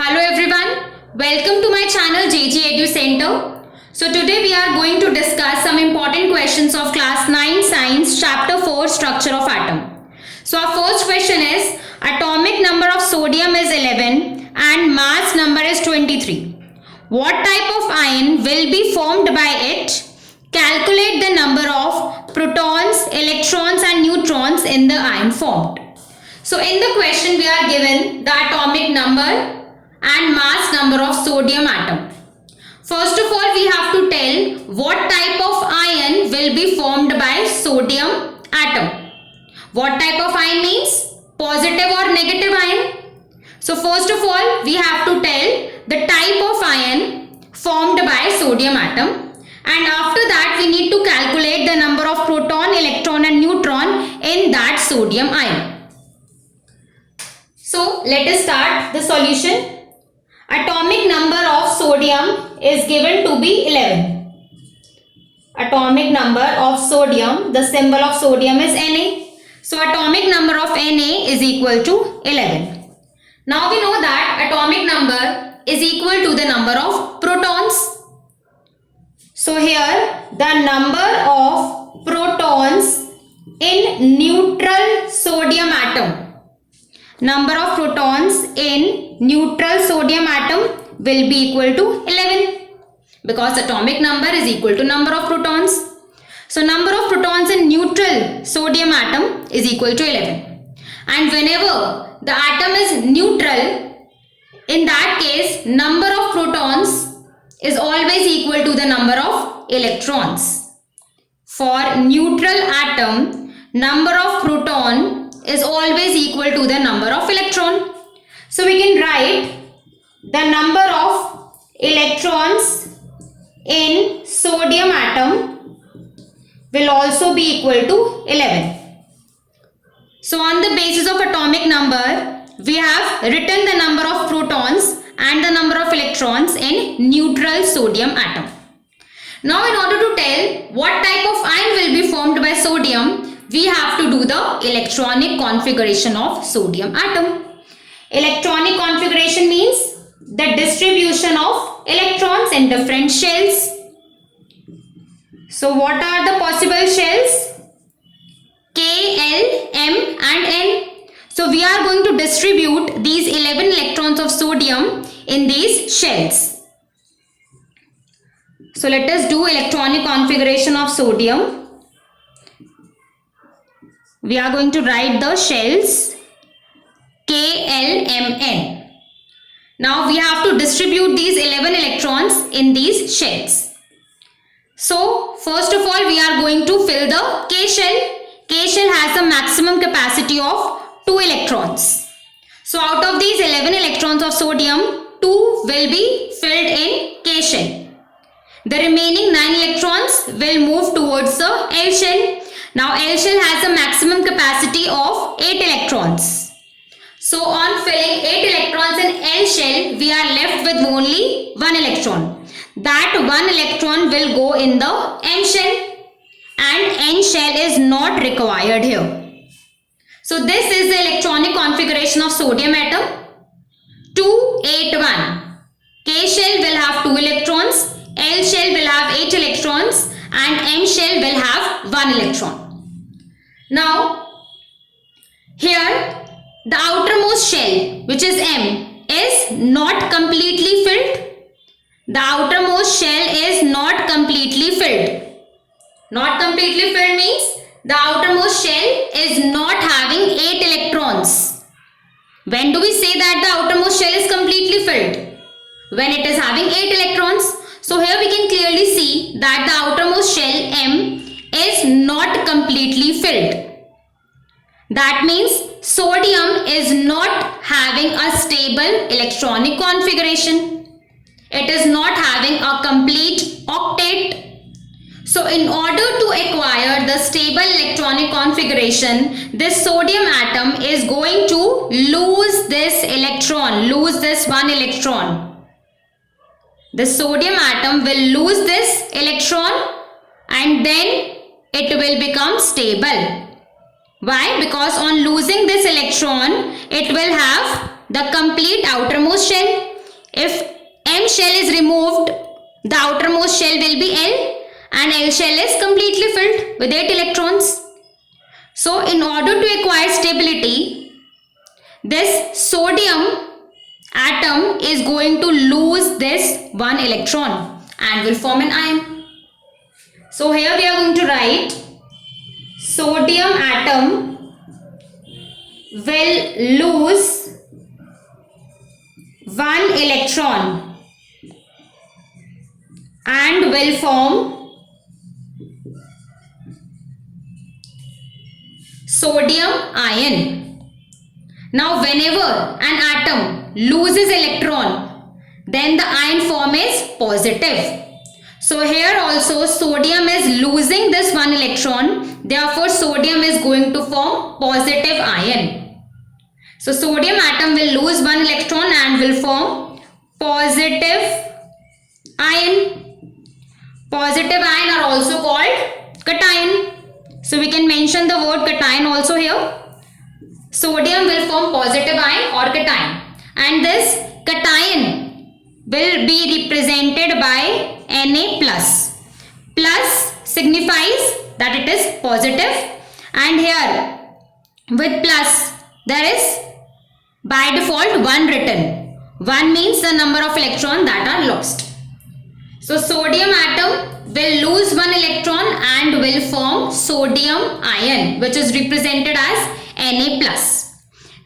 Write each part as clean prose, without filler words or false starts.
Hello everyone, welcome to my channel JG Edu Center. So today we are going to discuss some important questions of class 9 science chapter 4 structure of atom. So our first question is atomic number of sodium is 11 and mass number is 23. What type of ion will be formed by it? Calculate the number of protons, electrons and neutrons in the ion formed. So in the question we are given the atomic number and mass number of sodium atom. First of all we have to tell what type of ion will be formed by sodium atom. What type of ion means? Positive or negative ion? So first of all we have to tell the type of ion formed by sodium atom. And after that we need to calculate the number of proton, electron and neutron in that sodium ion. So let us start the solution. Atomic number of sodium is given to be 11. Atomic number of sodium, the symbol of sodium is Na. So atomic number of Na is equal to 11. Now we know that atomic number is equal to the number of protons. So here the number of protons in neutral sodium atom. Number of protons in neutral sodium atom will be equal to 11 because atomic number is equal to number of protons. So number of protons in neutral sodium atom is equal to 11. And whenever the atom is neutral, in that case number of protons is always equal to the number of electrons. For neutral atom, number of proton is always equal to the number of electron. So we can write the number of electrons in sodium atom will also be equal to 11. So on the basis of atomic number, we have written the number of protons and the number of electrons in neutral sodium atom. Now in order to tell what type of ion will be formed by sodium, we have to do the electronic configuration of sodium atom. Electronic configuration means the distribution of electrons in different shells. So what are the possible shells? K, L, M and N. So we are going to distribute these 11 electrons of sodium in these shells. So let us do electronic configuration of sodium. We are going to write the shells K, L, M, N. Now we have to distribute these 11 electrons in these shells. So first of all we are going to fill the K shell. K shell has a maximum capacity of 2 electrons. So out of these 11 electrons of sodium, 2 will be filled in K shell. The remaining 9 electrons will move towards the L shell. Now L shell has a maximum capacity of 8 electrons. So on filling 8 electrons in L shell, we are left with only 1 electron. That 1 electron will go in the N shell and N shell is not required here. So this is the electronic configuration of sodium atom. 2, 8, 1. K shell will have 2 electrons, L shell will have 8 electrons and M shell will have 1 electron. Now here the outermost shell, which is M, is not completely filled. The outermost shell is not completely filled. Not completely filled means the outermost shell is not having 8 electrons. When do we say that the outermost shell is completely filled? When it is having 8 electrons. So here we can clearly see that the outermost shell M is not completely filled. That means sodium is not having a stable electronic configuration. It is not having a complete octet. So in order to acquire the stable electronic configuration, this sodium atom is going to lose this electron, lose this 1 electron. The sodium atom will lose this electron and then it will become stable. Why? Because on losing this electron, it will have the complete outermost shell. If M shell is removed, the outermost shell will be L, and L shell is completely filled with 8 electrons. So in order to acquire stability, this sodium atom is going to lose this 1 electron and will form an ion. So here we are going to write sodium atom will lose 1 electron and will form sodium ion. Now whenever an atom loses electron, then the ion form is positive. So here also sodium is losing this 1 electron, therefore sodium is going to form positive ion. So sodium atom will lose 1 electron and will form positive ion. Positive ion are also called cation. So we can mention the word cation also here. Sodium will form positive ion or cation, and this cation will be represented by Na plus. Plus signifies that it is positive, and here with plus there is by default 1 written. 1 means the number of electrons that are lost. So sodium atom will lose 1 electron and will form sodium ion, which is represented as Na plus.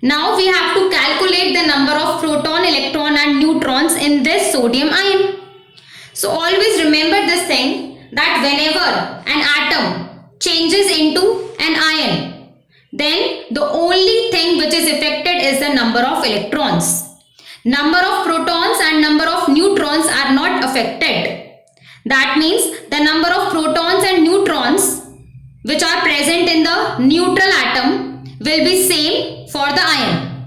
Now we have to calculate the number of proton, electron and neutrons in this sodium ion. So always remember this thing, that whenever an atom changes into an ion, then the only thing which is affected is the number of electrons. Number of protons and number of neutrons are not affected. That means the number of protons and neutrons which are present in the neutral atom will be same for the ion.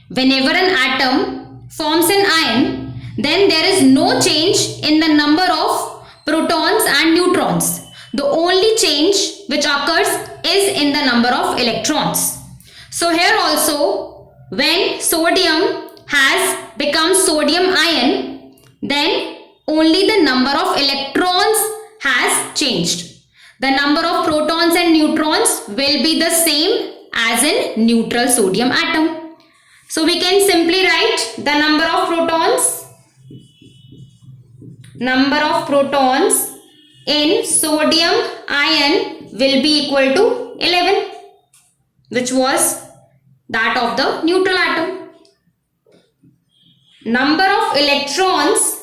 Whenever an atom forms an ion, then there is no change in the number of protons and neutrons. The only change which occurs is in the number of electrons. So here also, when sodium has become sodium ion, then only the number of electrons has changed. The number of protons and neutrons will be the same as in neutral sodium atom. So we can simply write the number of protons. Number of protons in sodium ion will be equal to 11, which was that of the neutral atom. Number of electrons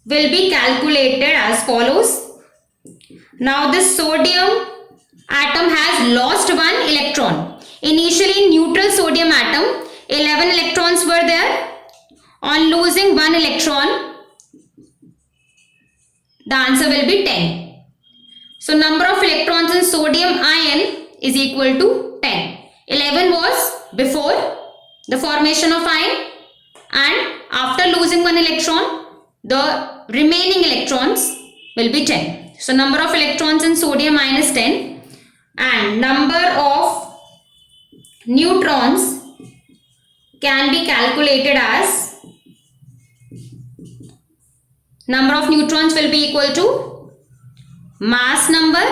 will be calculated as follows. Now this sodium atom has lost 1 electron. Initially in neutral sodium atom, 11 electrons were there. On losing 1 electron, the answer will be 10. So number of electrons in sodium ion is equal to 10. 11 was before the formation of ion, and after losing 1 electron, the remaining electrons will be 10. So number of electrons in sodium ion is 10, and number of neutrons can be calculated as, number of neutrons will be equal to mass number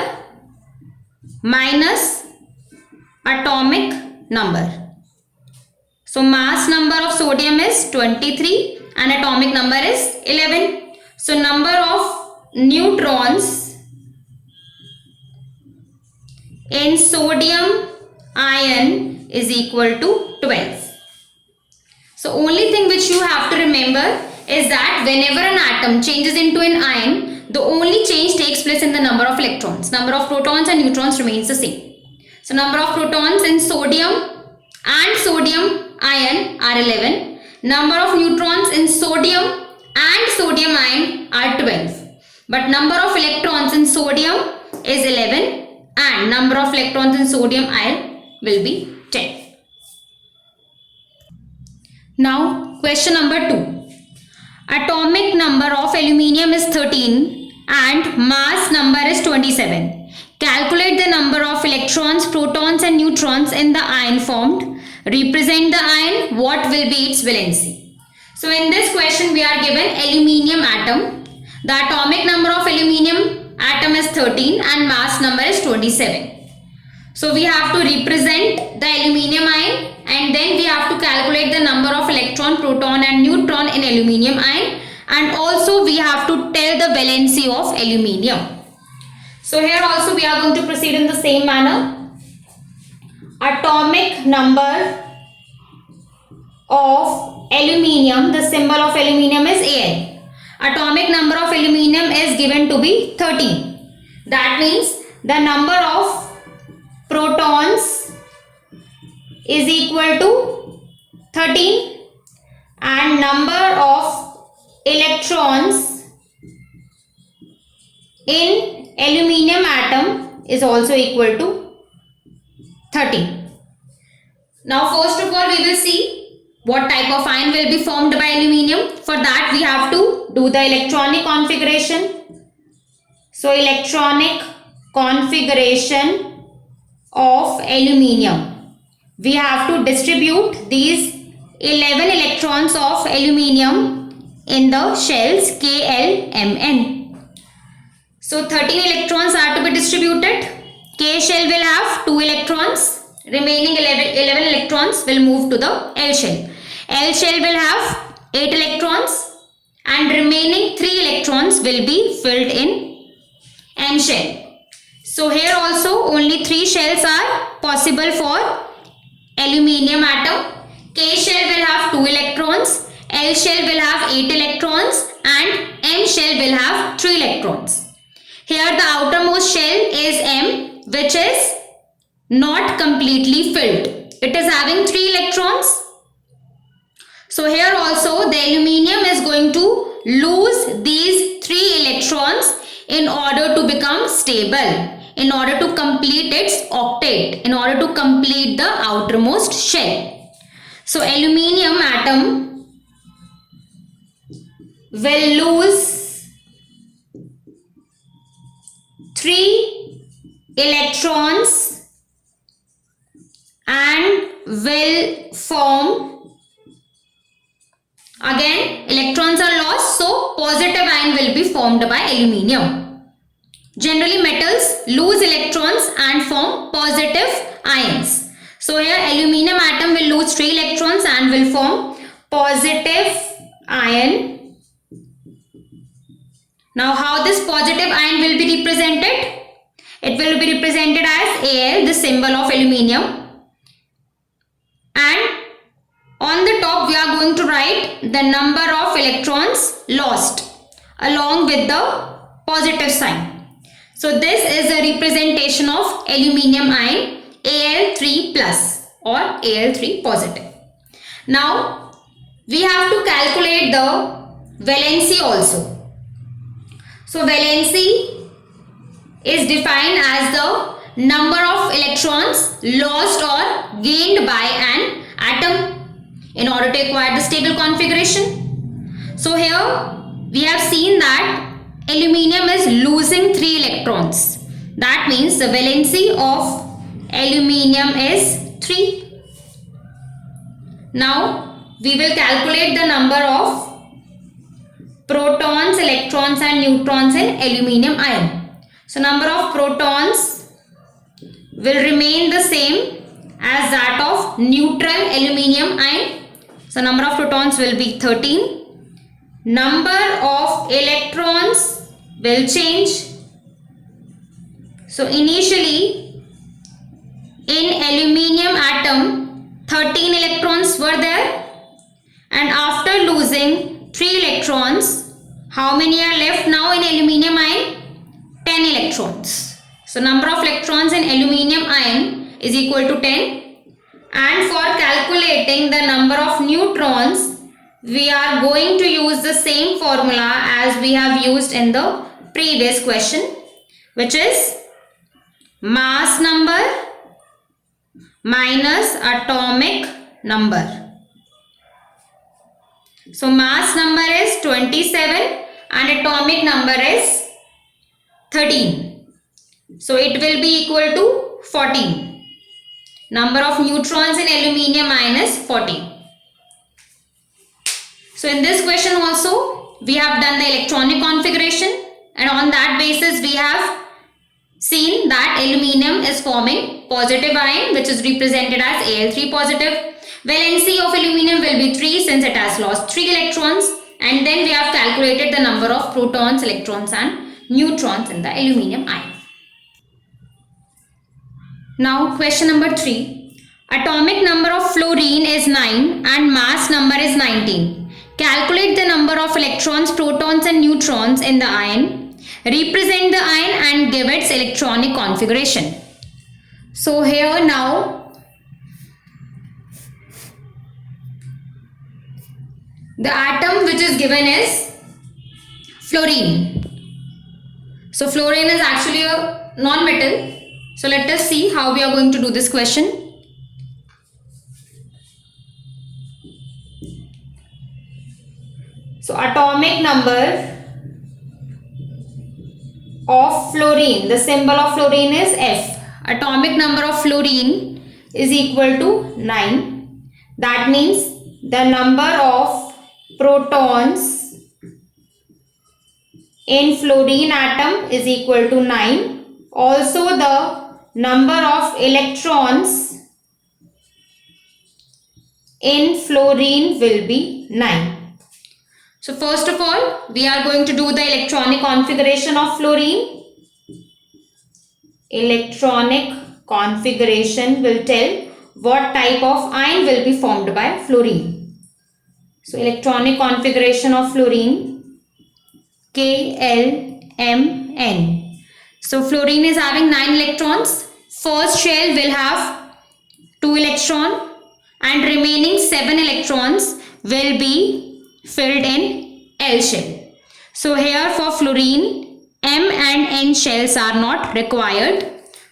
minus atomic number. So mass number of sodium is 23 and atomic number is 11. So number of neutrons in sodium ion is equal to 12. So only thing which you have to remember is that whenever an atom changes into an ion, the only change takes place in the number of electrons. Number of protons and neutrons remains the same. So number of protons in sodium and sodium ion are 11. Number of neutrons in sodium and sodium ion are 12. But number of electrons in sodium is 11 and number of electrons in sodium ion will be 10. Now question number 2. Atomic number of aluminium is 13 and mass number is 27. Calculate the number of electrons, protons and neutrons in the ion formed. Represent the ion. What will be its valency? So in this question we are given aluminium atom. The atomic number of aluminium atom is 13 and mass number is 27. So we have to represent the aluminium ion and then we have to calculate the number of electron, proton and neutron in aluminium ion, and also we have to tell the valency of aluminium. So here also we are going to proceed in the same manner. Atomic number of aluminium, the symbol of aluminium is Al. Atomic number of aluminium is given to be 13. That means the number of protons is equal to 13 and number of electrons in aluminium atom is also equal to 13. Now first of all we will see what type of ion will be formed by aluminium. For that we have to do the electronic configuration. So electronic configuration of aluminium. We have to distribute these 11 electrons of aluminium in the shells KLMN. So 13 electrons are to be distributed. K shell will have 2 electrons. Remaining 11 electrons will move to the L shell. L shell will have 8 electrons and remaining 3 electrons will be filled in N shell. So here also only 3 shells are possible for aluminium atom. K shell will have 2 electrons, L shell will have 8 electrons and M shell will have 3 electrons. Here the outermost shell is M, which is not completely filled. It is having 3 electrons. So here also the aluminium is going to lose these 3 electrons in order to become stable, in order to complete its octet, in order to complete the outermost shell. So aluminium atom will lose 3 electrons and will form, again electrons are lost, so positive ion will be formed by aluminium. Generally metals lose electrons and form positive ions. So here aluminium atom will lose 3 electrons and will form positive ion. Now how this positive ion will be represented? It will be represented as Al, the symbol of aluminium. And on the top we are going to write the number of electrons lost along with the positive sign. So this is a representation of aluminium ion Al3 plus or Al3 positive. Now we have to calculate the valency also. So valency is defined as the number of electrons lost or gained by an atom in order to acquire the stable configuration. So here we have seen that aluminium is losing 3 electrons. That means the valency of aluminium is 3. Now we will calculate the number of protons, electrons and neutrons in aluminium ion. So number of protons will remain the same as that of neutral aluminium ion. So number of protons will be 13. Number of electrons will change. So initially in aluminium atom 13 electrons were there, and after losing 3 electrons, how many are left now in aluminium ion? 10 electrons. So number of electrons in aluminium ion is equal to 10. And for calculating the number of neutrons, we are going to use the same formula as we have used in the previous question, which is mass number minus atomic number. So mass number is 27 and atomic number is 13. So it will be equal to 14. Number of neutrons in aluminium ion is 14. So in this question also, we have done the electronic configuration, and on that basis we have seen that aluminium is forming positive ion, which is represented as Al3 positive. Valency of aluminium will be 3 since it has lost 3 electrons, and then we have calculated the number of protons, electrons and neutrons in the aluminium ion. Now question number 3. Atomic number of fluorine is 9 and mass number is 19. Calculate the number of electrons, protons and neutrons in the ion. Represent the ion and give its electronic configuration. So here now the atom which is given is fluorine. So fluorine is actually a non-metal. So let us see how we are going to do this question. So atomic number of fluorine, the symbol of fluorine is F. Atomic number of fluorine is equal to 9. That means the number of protons in fluorine atom is equal to 9. Also the number of electrons in fluorine will be 9. So first of all, we are going to do the electronic configuration of fluorine. Electronic configuration will tell what type of ion will be formed by fluorine. So electronic configuration of fluorine, KLMN. So fluorine is having 9 electrons. First shell will have 2 electrons and remaining 7 electrons will be filled in L shell. So here for fluorine, M and N shells are not required.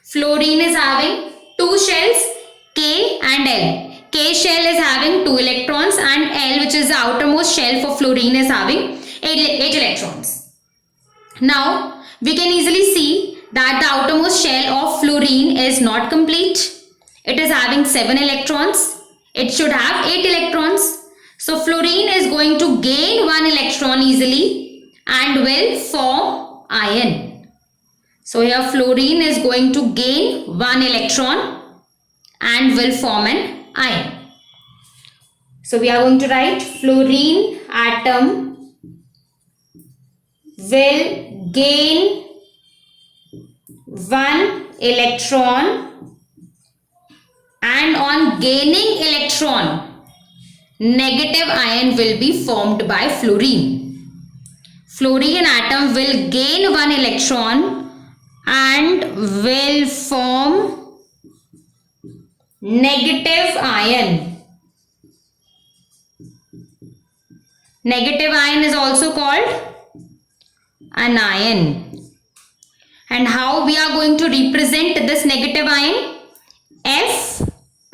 Fluorine is having 2 shells, K and L. K shell is having 2 electrons and L, which is the outermost shell for fluorine, is having 8 electrons. Now we can easily see that the outermost shell of fluorine is not complete. It is having 7 electrons. It should have 8 electrons. So fluorine is going to gain 1 electron easily and will form ion. So here fluorine is going to gain 1 electron and will form an ion. So we are going to write fluorine atom will gain 1 electron, and on gaining electron, negative ion will be formed by fluorine. Fluorine atom will gain 1 electron and will form negative ion. Negative ion is also called anion. And how we are going to represent this negative ion? F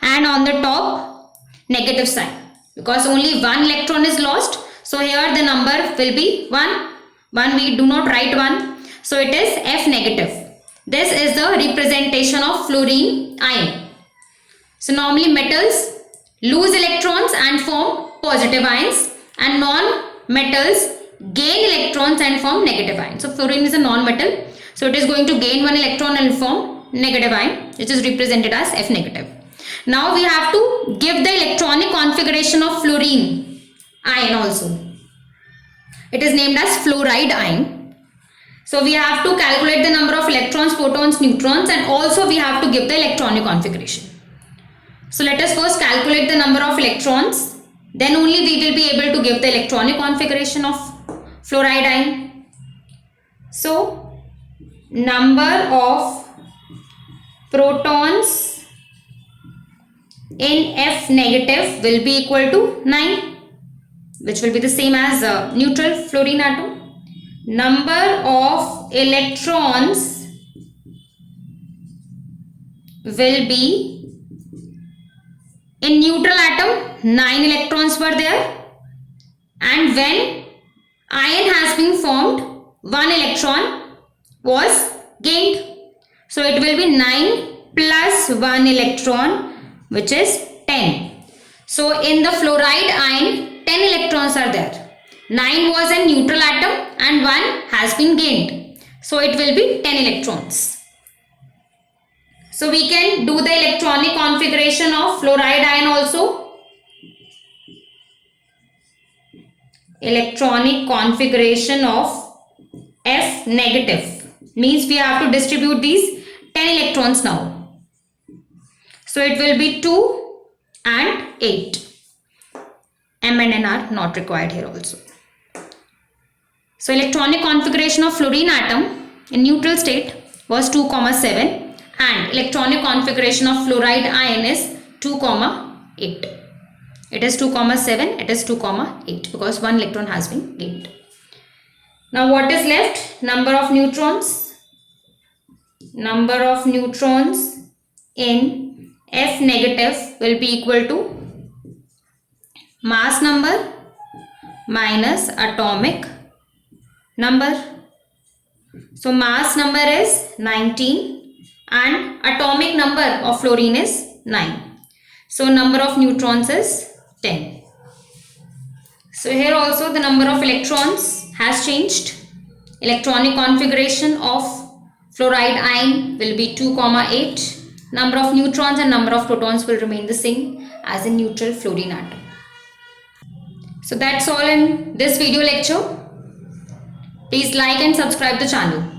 and on the top negative sign. Because only 1 electron is lost. So here the number will be 1. We do not write 1. So it is F negative. This is the representation of fluorine ion. So normally metals lose electrons and form positive ions, and non-metals gain electrons and form negative ions. So fluorine is a non-metal. So it is going to gain 1 electron and form negative ion, which is represented as F negative. Now we have to give the electronic configuration of fluorine ion also. It is named as fluoride ion. So we have to calculate the number of electrons, protons, neutrons, and also we have to give the electronic configuration. So let us first calculate the number of electrons. Then only we will be able to give the electronic configuration of fluoride ion. So number of protons in F negative will be equal to 9, which will be the same as neutral fluorine atom. Number of electrons will be, in neutral atom 9 electrons were there, and when ion has been formed 1 electron was gained. So it will be 9 plus 1 electron, which is 10. So in the fluoride ion, 10 electrons are there. 9 was a neutral atom and 1 has been gained. So it will be 10 electrons. So we can do the electronic configuration of fluoride ion also. Electronic configuration of F negative means we have to distribute these 10 electrons now. So it will be 2 and 8. M and N are not required here also. So electronic configuration of fluorine atom in neutral state was 2, 7 and electronic configuration of fluoride ion is 2, 8. It is 2, 7, it is 2, 8 because 1 electron has been gained. Now what is left? Number of neutrons. Number of neutrons in F negative will be equal to mass number minus atomic number. So mass number is 19 and atomic number of fluorine is 9. So number of neutrons is 10. So here also the number of electrons has changed. Electronic configuration of fluoride ion will be 2, 8. Number of neutrons and number of protons will remain the same as in neutral fluorine atom. So that's all in this video lecture. Please like and subscribe the channel.